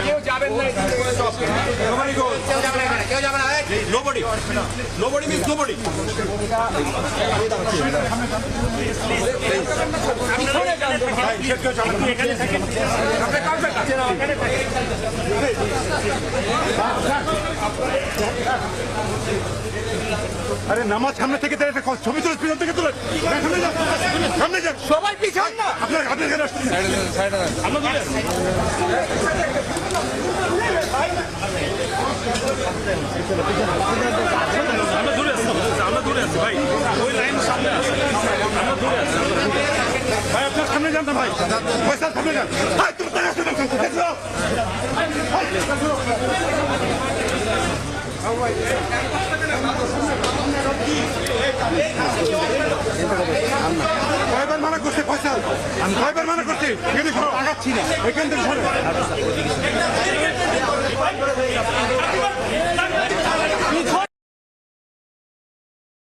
কেউ যাবেন না, কেউ যাবে না, nobody means nobody. আরে নামাজ সামনে থেকে ছবি তুলে পিছন থেকে তুলে সামনে যান সবাই পিছন না, আপনার হাতের কাছে আমরা দূরে আছি ভাই, ওই লাইন সামনে আছে, আমরা দূরে আছি। ভাই আপনার সামনে যান না ভাই, পয়সা সামনে যান ভাই, তুমি তাই আসো না কয়বার মানা করছে পয়সা, আমি কয়বার মানা করছি এখানে আগাচ্ছি না, এখান থেকে